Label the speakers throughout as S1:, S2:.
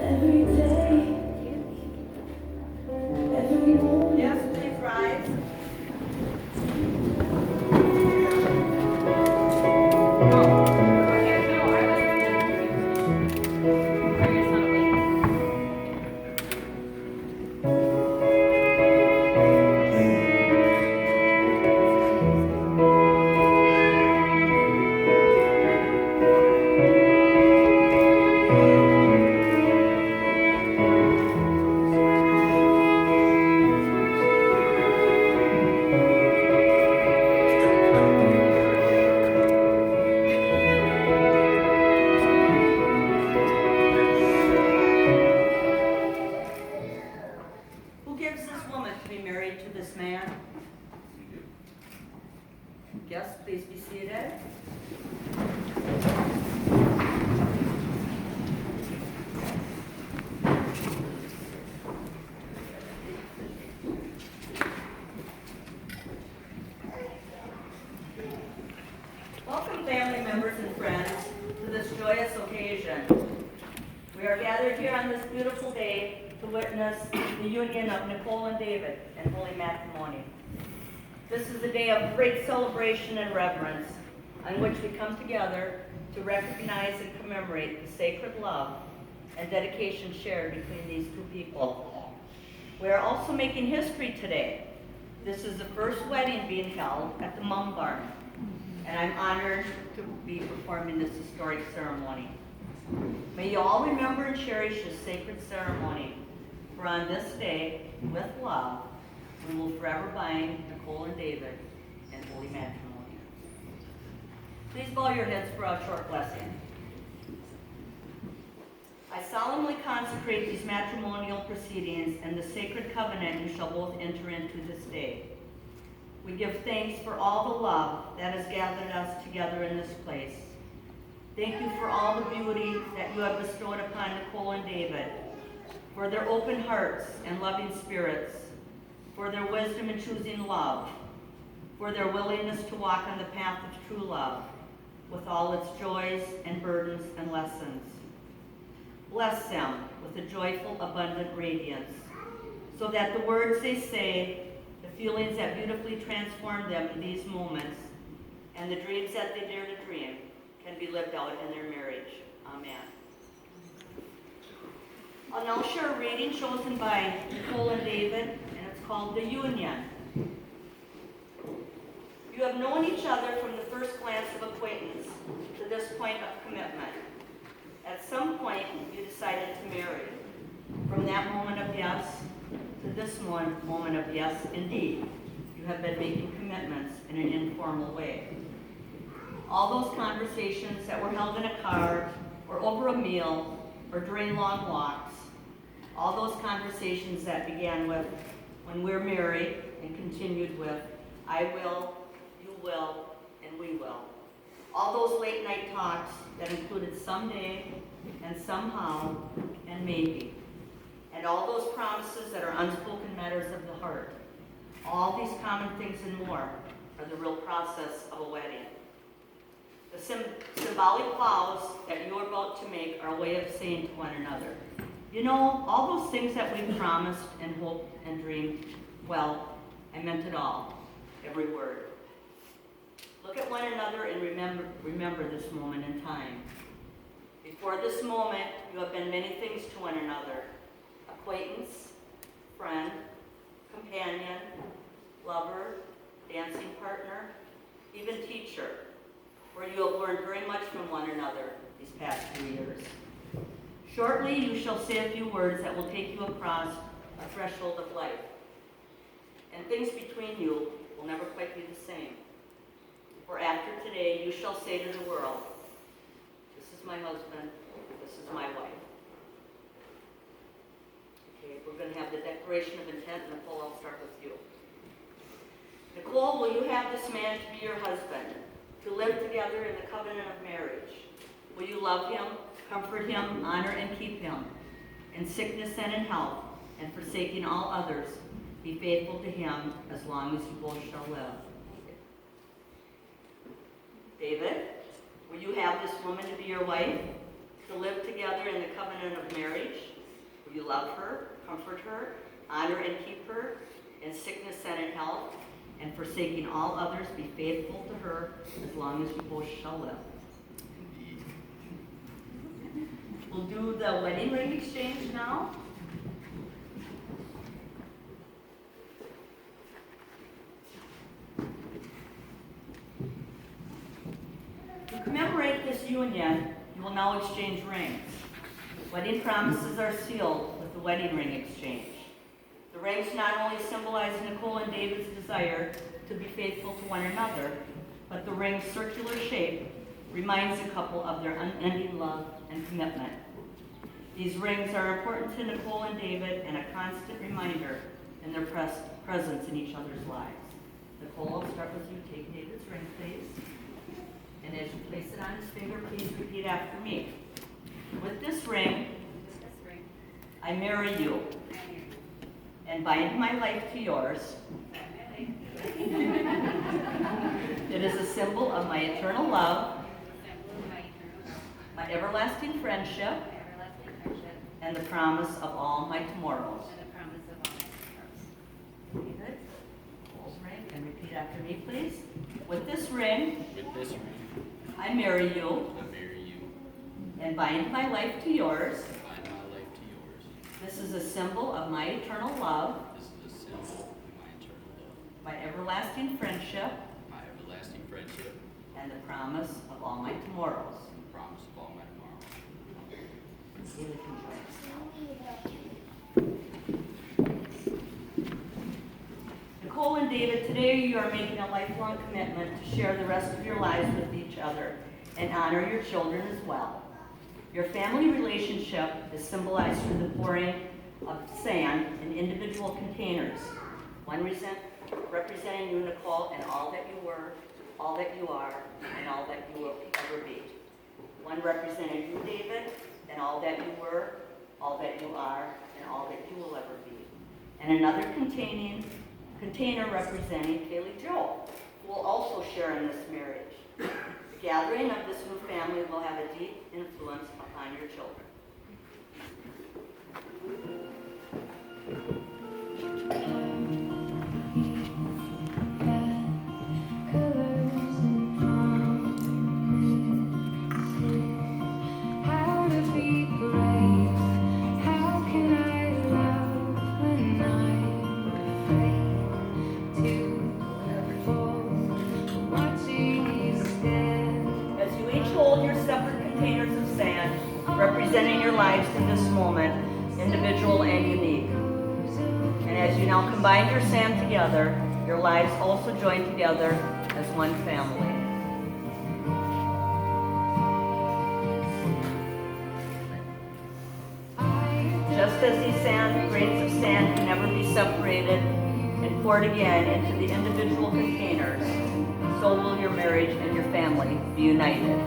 S1: Every day, every moment.
S2: Yes, please rise. Who gives this woman to be married to this man? Yes, please be seated. Welcome, family members and friends, to this joyous occasion. We are gathered here on this beautiful day to witness the union of Nicole and David in holy matrimony. This is a day of great celebration and reverence on which we come together to recognize and commemorate the sacred love and dedication shared between these two people. We are also making history today. This is the first wedding being held at the Mum Barn, and I'm honored to be performing this historic ceremony. May you all remember and cherish this sacred ceremony, for on this day, with love, we will forever bind Nicole and David in holy matrimony. Please bow your heads for a short blessing. I solemnly consecrate these matrimonial proceedings and the sacred covenant you shall both enter into this day. We give thanks for all the love that has gathered us together in this place. Thank you for all the beauty that you have bestowed upon Nicole and David, for their open hearts and loving spirits, for their wisdom in choosing love, for their willingness to walk on the path of true love, with all its joys and burdens and lessons. Bless them with a joyful, abundant radiance, so that the words they say, the feelings that beautifully transform them in these moments, and the dreams that they dare to dream, can be lived out in their marriage. Amen. I'll now share a reading chosen by Nicole and David, and it's called The Union. You have known each other from the first glance of acquaintance to this point of commitment. At some point, you decided to marry. From that moment of yes to this moment of yes, indeed, you have been making commitments in an informal way. All those conversations that were held in a car, or over a meal, or during long walks, all those conversations that began with, when we're married, and continued with, I will, you will, and we will. All those late night talks that included someday, and somehow, and maybe. And all those promises that are unspoken matters of the heart. All these common things and more are the real process of a wedding. The symbolic vows that you are about to make are a way of saying to one another, you know, all those things that we promised and hoped and dreamed, well, I meant it all, every word. Look at one another and remember this moment in time. Before this moment, you have been many things to one another: acquaintance, friend, companion, lover, dancing partner, even teacher, where you have learned very much from one another these past few years. Shortly, you shall say a few words that will take you across a threshold of life. And things between you will never quite be the same. For after today, you shall say to the world, this is my husband, this is my wife. Okay, we're going to have the declaration of intent. Nicole, I'll start with you. Nicole, will you have this man to be your husband, to live together in the covenant of marriage? Will you love him, comfort him, honor and keep him, in sickness and in health, and forsaking all others, be faithful to him as long as you both shall live? David, will you have this woman to be your wife, to live together in the covenant of marriage? you love her, comfort her, honor and keep her in sickness and in health, and forsaking all others, be faithful to her as long as you both shall live? We'll do the wedding ring exchange now. To commemorate this union, you will now exchange rings. Wedding promises are sealed with the wedding ring exchange. The rings not only symbolize Nicole and David's desire to be faithful to one another, but the ring's circular shape reminds the couple of their unending love and commitment. These rings are important to Nicole and David and a constant reminder in their presence in each other's lives. Nicole, I'll start with you. Take David's ring, please. And as you place it on his finger, please repeat after me. With this ring, I marry you and bind my life to yours. It is a symbol of my eternal love, my everlasting friendship, and the promise of all my tomorrows. David, Nicole's ring, and repeat after me, please. With this ring, I marry you and bind my life to yours. This is a symbol of my eternal love, my everlasting friendship, and the promise of all my tomorrows. David can join us now. Nicole and David, today you are making a lifelong commitment to share the rest of your lives with each other and honor your children as well. Your family relationship is symbolized through the pouring of sand in individual containers, one representing you, Nicole, and all that you were, all that you are, and all that you will ever be. One representing you, David, and all that you were, all that you are, and all that you will ever be. And another container representing Kaylee Joe, who will also share in this marriage. The gathering of this new family will have a deep influence upon your children. Representing your lives in this moment, individual and unique. And as you now combine your sand together, your lives also join together as one family. Just as these grains of sand can never be separated and poured again into the individual containers, so will your marriage and your family be united.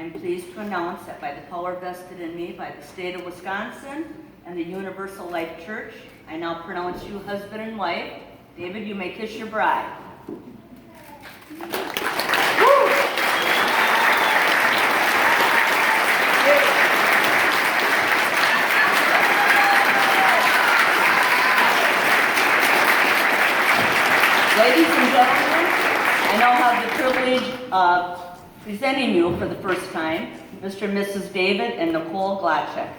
S2: am pleased to announce that by the power vested in me by the state of Wisconsin and the Universal Life Church, I now pronounce you husband and wife. David, you may kiss your bride. Ladies and gentlemen, I now have the privilege of presenting you for the first time, Mr. and Mrs. David and Nicole Glatczak.